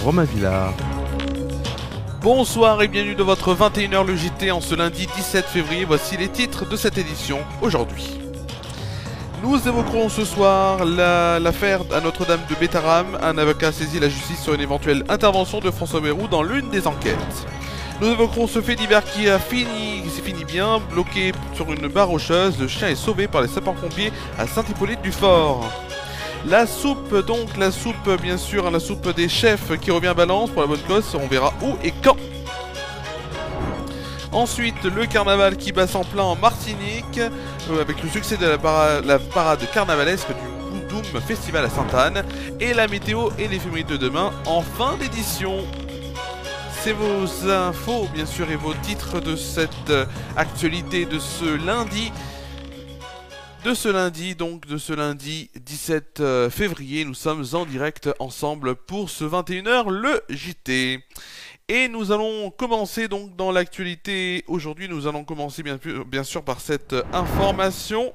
Romain Villard. Bonsoir et bienvenue dans votre 21h le JT en ce lundi 17 février. Voici les titres de cette édition aujourd'hui. Nous évoquerons ce soir l'affaire à Notre-Dame de Bétarame. Un avocat saisit la justice sur une éventuelle intervention de François Bayrou dans l'une des enquêtes. Nous évoquerons ce fait divers qui s'est fini bien, bloqué sur une barre rocheuse. Le chien est sauvé par les sapeurs-pompiers à Saint-Hippolyte-du-Fort. La soupe bien sûr, la soupe des chefs qui revient à Balance pour la bonne cause, on verra où et quand. Ensuite, le carnaval qui bat en plein en Martinique, avec le succès de la parade carnavalesque du Boudoum Festival à Sainte-Anne, et la météo et l'éphéméride de demain en fin d'édition. C'est vos infos, bien sûr, et vos titres de cette actualité de ce lundi. De ce lundi 17 février, nous sommes en direct ensemble pour ce 21h, le JT. Et nous allons commencer donc dans l'actualité. Aujourd'hui, nous allons commencer bien sûr par cette information.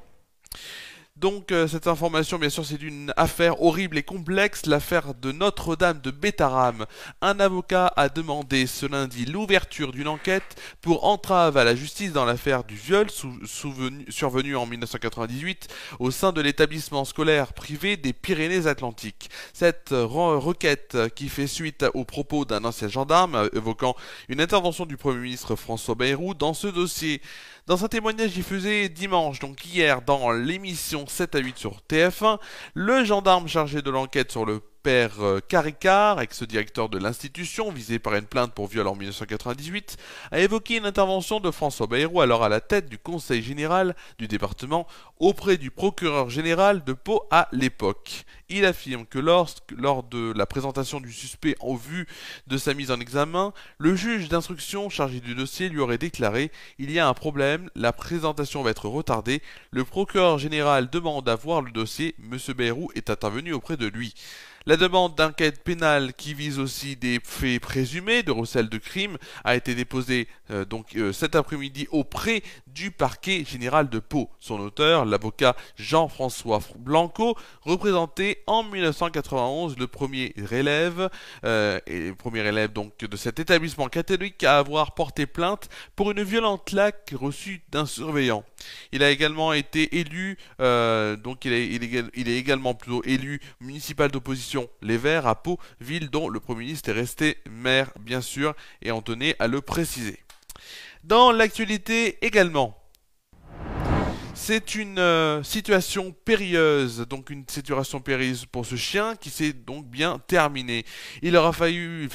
Donc cette information, bien sûr, c'est une affaire horrible et complexe, l'affaire de Notre-Dame de Bétarame. Un avocat a demandé ce lundi l'ouverture d'une enquête pour entrave à la justice dans l'affaire du viol survenu en 1998 au sein de l'établissement scolaire privé des Pyrénées-Atlantiques. Cette requête qui fait suite aux propos d'un ancien gendarme évoquant une intervention du Premier ministre François Bayrou dans ce dossier. Dans un témoignage diffusé dimanche, donc hier, dans l'émission 7 à 8 sur TF1, le gendarme chargé de l'enquête sur le père Caricard, ex-directeur de l'institution, visé par une plainte pour viol en 1998, a évoqué une intervention de François Bayrou, alors à la tête du conseil général du département, auprès du procureur général de Pau à l'époque. Il affirme que lors de la présentation du suspect en vue de sa mise en examen, le juge d'instruction chargé du dossier lui aurait déclaré « Il y a un problème, la présentation va être retardée, le procureur général demande à voir le dossier, M. Bayrou est intervenu auprès de lui ». La demande d'enquête pénale qui vise aussi des faits présumés de recel de crime a été déposée cet après-midi auprès du parquet général de Pau. Son auteur, l'avocat Jean-François Blanco, représentait en 1991 le premier élève donc de cet établissement catholique à avoir porté plainte pour une violente claque reçue d'un surveillant. Il a également été élu, il est également élu municipal d'opposition Les Verts à Pau, ville dont le Premier ministre est resté maire, bien sûr, et on tenait à le préciser. Dans l'actualité également, c'est une situation périlleuse, donc une situation périlleuse pour ce chien qui s'est donc bien terminée. Il aura fallu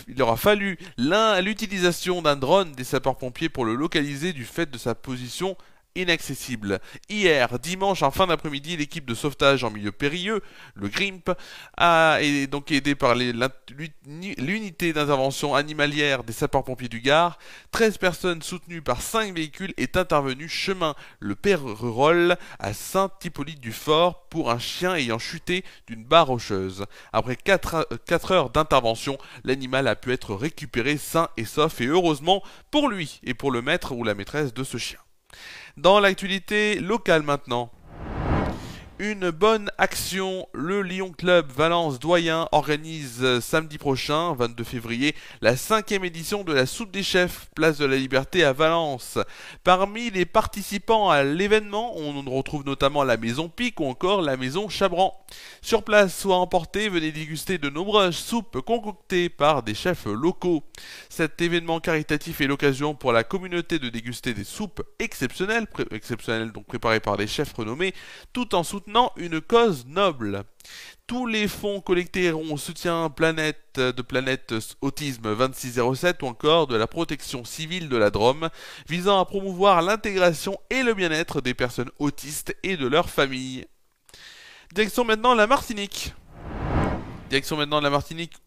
l'utilisation d'un drone des sapeurs-pompiers pour le localiser du fait de sa position inaccessible. Hier, dimanche, en fin d'après-midi, l'équipe de sauvetage en milieu périlleux, le GRIMP, est donc aidée par l'unité d'intervention animalière des sapeurs-pompiers du Gard. 13 personnes soutenues par 5 véhicules est intervenue chemin le Pérerol à Saint-Hippolyte-du-Fort pour un chien ayant chuté d'une barre rocheuse. Après 4 heures d'intervention, l'animal a pu être récupéré sain et sauf et heureusement pour lui et pour le maître ou la maîtresse de ce chien. Dans l'actualité locale maintenant, une bonne action, le Lyon Club Valence Doyen organise samedi prochain, 22 février, la 5e édition de la soupe des chefs, place de la Liberté à Valence. Parmi les participants à l'événement, on retrouve notamment la Maison Pic ou encore la Maison Chabran. Sur place, soit emporté, venez déguster de nombreuses soupes concoctées par des chefs locaux. Cet événement caritatif est l'occasion pour la communauté de déguster des soupes exceptionnelles donc préparées par des chefs renommés, tout en soutenant une cause noble. Tous les fonds collectés iront au soutien Planète Autisme 2607 ou encore de la protection civile de la Drôme, visant à promouvoir l'intégration et le bien-être des personnes autistes et de leurs familles. Direction maintenant la Martinique.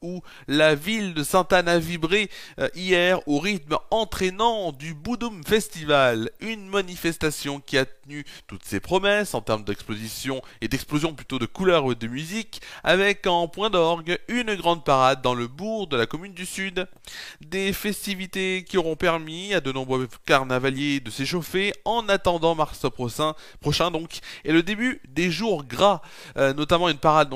Où la ville de Sainte-Anne a vibré hier au rythme entraînant du Boudoum Festival, une manifestation qui a tenu toutes ses promesses en termes d'explosion plutôt de couleurs et de musique, avec en point d'orgue une grande parade dans le bourg de la commune du Sud. Des festivités qui auront permis à de nombreux carnavaliers de s'échauffer en attendant mars prochain et le début des jours gras, notamment une parade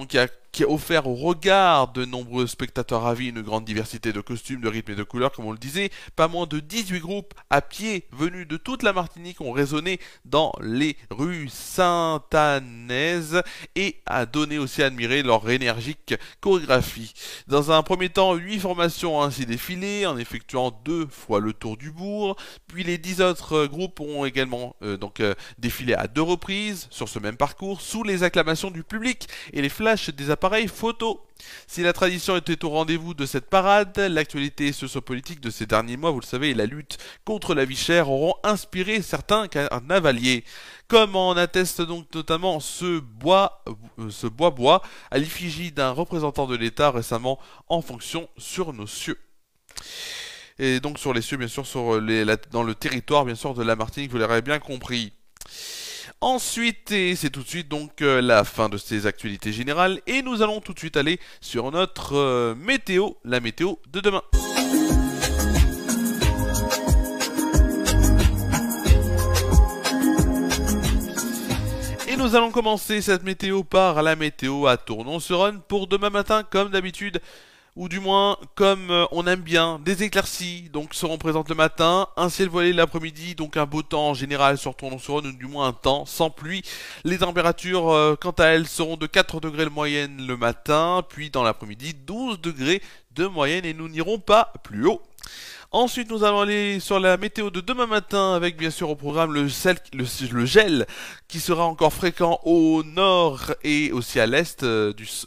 qui qui a offert au regard de nombreux spectateurs ravis une grande diversité de costumes, de rythmes et de couleurs, comme on le disait. Pas moins de 18 groupes à pied venus de toute la Martinique ont résonné dans les rues saintanaises et a donné aussi à admirer leur énergique chorégraphie. Dans un premier temps, 8 formations ont ainsi défilé en effectuant 2 fois le tour du bourg, puis les 10 autres groupes ont également défilé à 2 reprises sur ce même parcours sous les acclamations du public et les flashs des appareils photo. Si la tradition était au rendez-vous de cette parade, l'actualité sociopolitique de ces derniers mois, vous le savez, et la lutte contre la vie chère auront inspiré certains carnavaliers. Comme en atteste donc notamment ce bois à l'effigie d'un représentant de l'État récemment en fonction sur nos cieux. Et donc sur les cieux, bien sûr, dans le territoire, bien sûr, de la Martinique, vous l'aurez bien compris. Ensuite, et c'est tout de suite donc la fin de ces actualités générales, et nous allons tout de suite aller sur notre météo, la météo de demain. Et nous allons commencer cette météo par la météo à Tournon-sur-Rhône pour demain matin, comme d'habitude. Ou du moins, comme on aime bien, des éclaircies donc seront présentes le matin, un ciel voilé l'après-midi, donc un beau temps en général sur Tournon-sur-Rhône, ou du moins un temps sans pluie. Les températures, quant à elles, seront de 4 degrés de moyenne le matin, puis dans l'après-midi, 12 degrés de moyenne, et nous n'irons pas plus haut. Ensuite, nous allons aller sur la météo de demain matin avec bien sûr au programme le gel qui sera encore fréquent au nord et aussi à l'est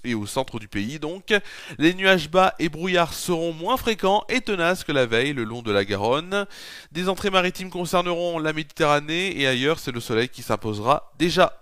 et au centre du pays. Donc, les nuages bas et brouillards seront moins fréquents et tenaces que la veille le long de la Garonne. Des entrées maritimes concerneront la Méditerranée et ailleurs, c'est le soleil qui s'imposera déjà.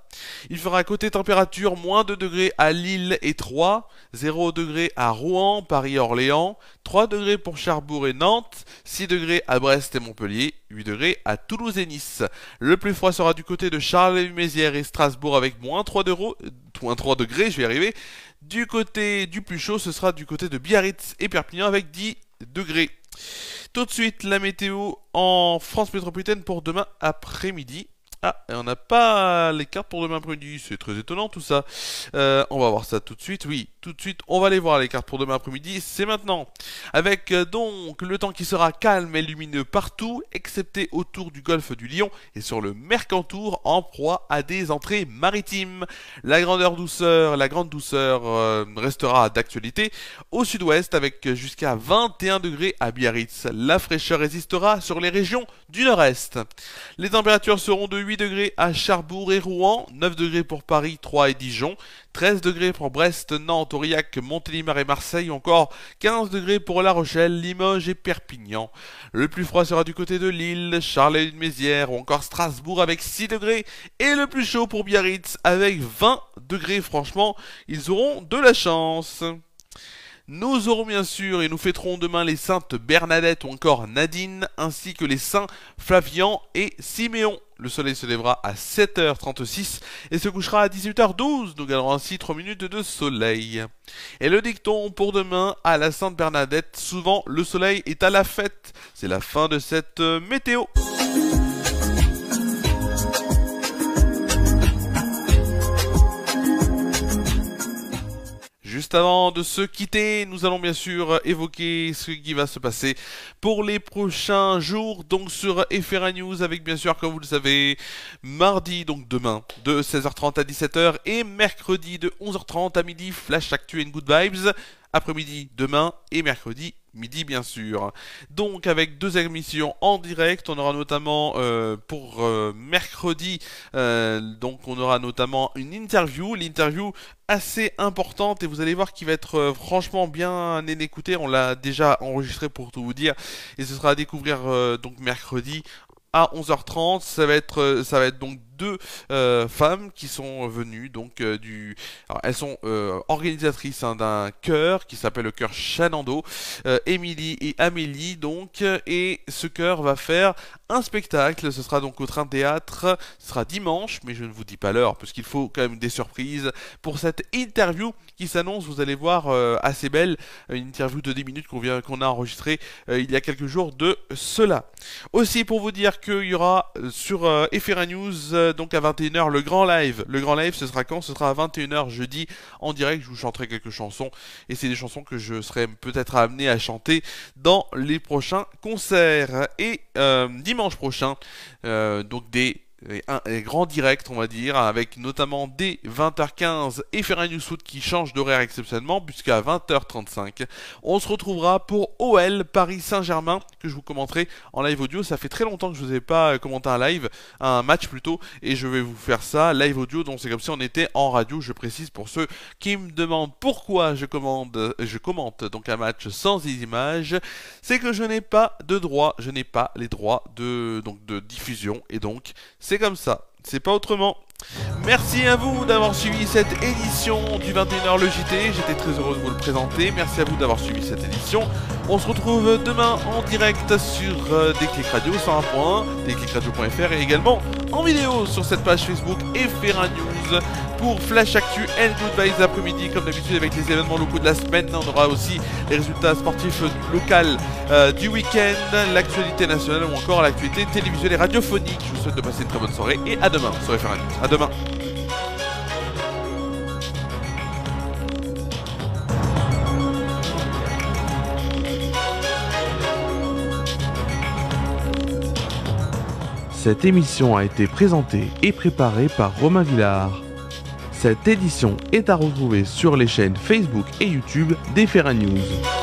Il fera côté température moins 2 degrés à Lille et Troyes, 0 degrés à Rouen, Paris et Orléans, 3 degrés pour Cherbourg et Nantes, 6 degrés à Brest et Montpellier, 8 degrés à Toulouse et Nice. Le plus froid sera du côté de Charleville-Mézières et Strasbourg avec moins 3 degrés, je vais y arriver. Du côté du plus chaud, ce sera du côté de Biarritz et Perpignan avec 10 degrés. Tout de suite, la météo en France métropolitaine pour demain après-midi. Ah, et on n'a pas les cartes pour demain après-midi, c'est très étonnant tout ça. On va voir ça tout de suite, oui, tout de suite, on va aller voir les cartes pour demain après-midi, c'est maintenant. Avec donc le temps qui sera calme et lumineux partout, excepté autour du golfe du Lion et sur le Mercantour en proie à des entrées maritimes. La grande douceur restera d'actualité au sud-ouest avec jusqu'à 21 degrés à Biarritz. La fraîcheur résistera sur les régions du nord-est. Les températures seront de 8 degrés à Cherbourg et Rouen, 9 degrés pour Paris, Troyes et Dijon, 13 degrés pour Brest, Nantes, Aurillac, Montélimar et Marseille, ou encore 15 degrés pour La Rochelle, Limoges et Perpignan. Le plus froid sera du côté de Lille, Charleville-Mézières ou encore Strasbourg avec 6 degrés, et le plus chaud pour Biarritz avec 20 degrés. Franchement, ils auront de la chance. Nous aurons bien sûr et nous fêterons demain les saintes Bernadette ou encore Nadine, ainsi que les saints Flavian et Siméon. Le soleil se lèvera à 7h36 et se couchera à 18h12. Nous gagnerons ainsi 3 minutes de soleil. Et le dicton pour demain à la sainte Bernadette, souvent le soleil est à la fête. C'est la fin de cette météo. Juste avant de se quitter, nous allons bien sûr évoquer ce qui va se passer pour les prochains jours, donc sur FRA News, avec bien sûr, comme vous le savez, mardi, donc demain, de 16h30 à 17h, et mercredi de 11h30 à midi, Flash Actu and Good Vibes, après-midi demain, et mercredi midi bien sûr. Donc avec 2 émissions en direct, on aura notamment pour mercredi, donc on aura notamment une l'interview assez importante et vous allez voir qu'il va être franchement bien écouté. On l'a déjà enregistré pour tout vous dire et ce sera à découvrir donc mercredi à 11h30. Ça va être donc 2 femmes qui sont venues donc alors, elles sont organisatrices d'un chœur qui s'appelle le chœur Chanando, Émilie et Amélie donc, et ce chœur va faire un spectacle. Ce sera donc au Train Théâtre, ce sera dimanche, mais je ne vous dis pas l'heure parce qu'il faut quand même des surprises pour cette interview qui s'annonce. Vous allez voir assez belle, une interview de 10 minutes qu'on a enregistrée il y a quelques jours de cela. Aussi pour vous dire qu'il y aura sur FRA News donc à 21h le grand live. Le grand live, ce sera quand? Ce sera à 21h jeudi en direct. Je vous chanterai quelques chansons et c'est des chansons que je serai peut-être amené à chanter dans les prochains concerts. Et dimanche prochain, donc des grands directs, on va dire, avec notamment dès 20h15 et Ferran Youssoud qui change d'horaire exceptionnellement, puisqu'à 20h35 on se retrouvera pour OL Paris Saint-Germain, que je vous commenterai en live audio. Ça fait très longtemps que je vous ai pas commenté un match plutôt, et je vais vous faire ça live audio, donc c'est comme si on était en radio. Je précise pour ceux qui me demandent pourquoi je commente donc un match sans images, c'est que je n'ai pas de droit, je n'ai pas les droits de diffusion, et donc c'est comme ça, c'est pas autrement. Merci à vous d'avoir suivi cette édition du 21h le JT, j'étais très heureux de vous le présenter. Merci à vous d'avoir suivi cette édition. On se retrouve demain en direct sur Déclic Radio 101.1, déclicradio.fr, et également en vidéo sur cette page Facebook et Ferran News pour Flash Actu and Good Vibes après-midi, comme d'habitude avec les événements locaux de la semaine. On aura aussi les résultats sportifs locaux du week-end, l'actualité nationale ou encore l'actualité télévisuelle et radiophonique. Je vous souhaite de passer une très bonne soirée et à demain sur Ferran News. À demain. Cette émission a été présentée et préparée par Romain Villard. Cette édition est à retrouver sur les chaînes Facebook et YouTube des Ferran News.